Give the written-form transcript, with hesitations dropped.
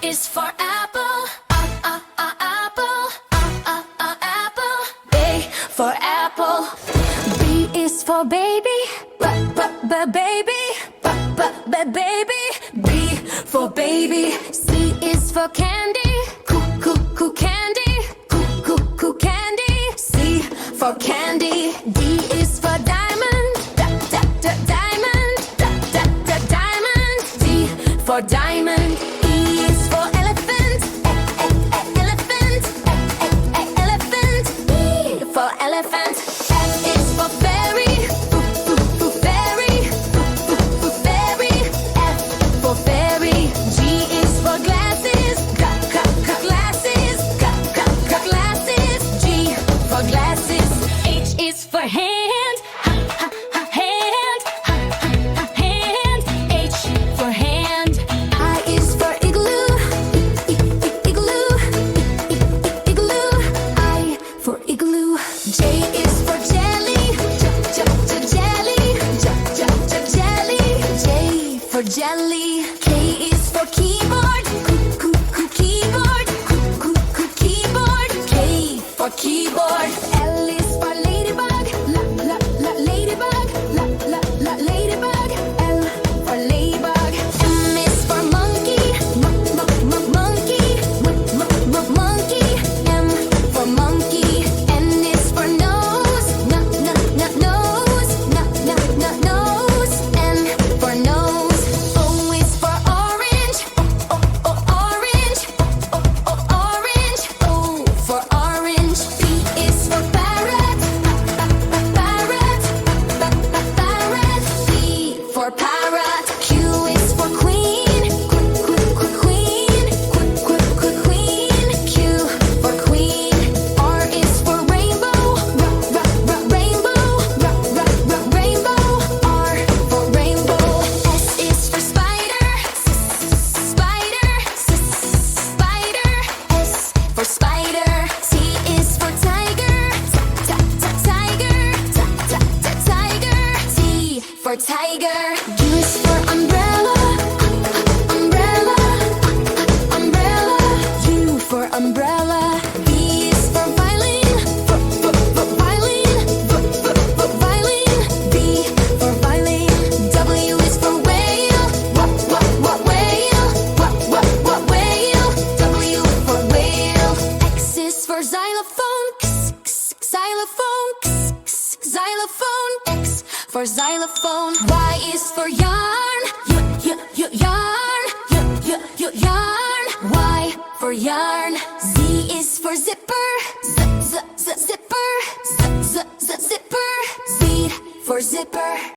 is for apple. Apple. Apple. A for apple. B is for baby. Baby. Baby. B for baby. C is for candy. Candy. Candy. C for candy. D is for diamond. Diamond. Diamond. D for diamond. E is for elephant. Elephant. Elephant. E for elephant. F is for fairy. Fairy. Fairy. F for fairy. G is for glasses. Glasses. Glasses. G for glasses. H is for hand. Hand. H for hand. I is for igloo. Igloo. I for igloo. J is for jelly. Jelly. J for jelly. K is for keyboard. Keyboard. Keyboard. K for keyboard. L is for ladybug. Ladybug. Ladybug. L for ladybug. M is for monkey. Monkey. Monkey. M for monkey. N is for nose. Nose. Nose. N for nose. O is for orange. Orange. Orange. O for orange. P is for parrot. Parrot. P for parrot. Q is for queen. Queen. Q for queen. R is for rainbow. Rainbow. R for rainbow. S is for spider. Spider. S for spider. T is for tiger. Tiger. T for tiger. U is for umbrella. Umbrella. U for umbrella. V is for violin. Violin. V for violin. W is for whale. Whale. Whale. W for whale. X is for xylophone. Xylophone. X for xylophone. Y is for yarn. Yarn. Y for yarn. Z is for zipper. Zipper. Z for zipper.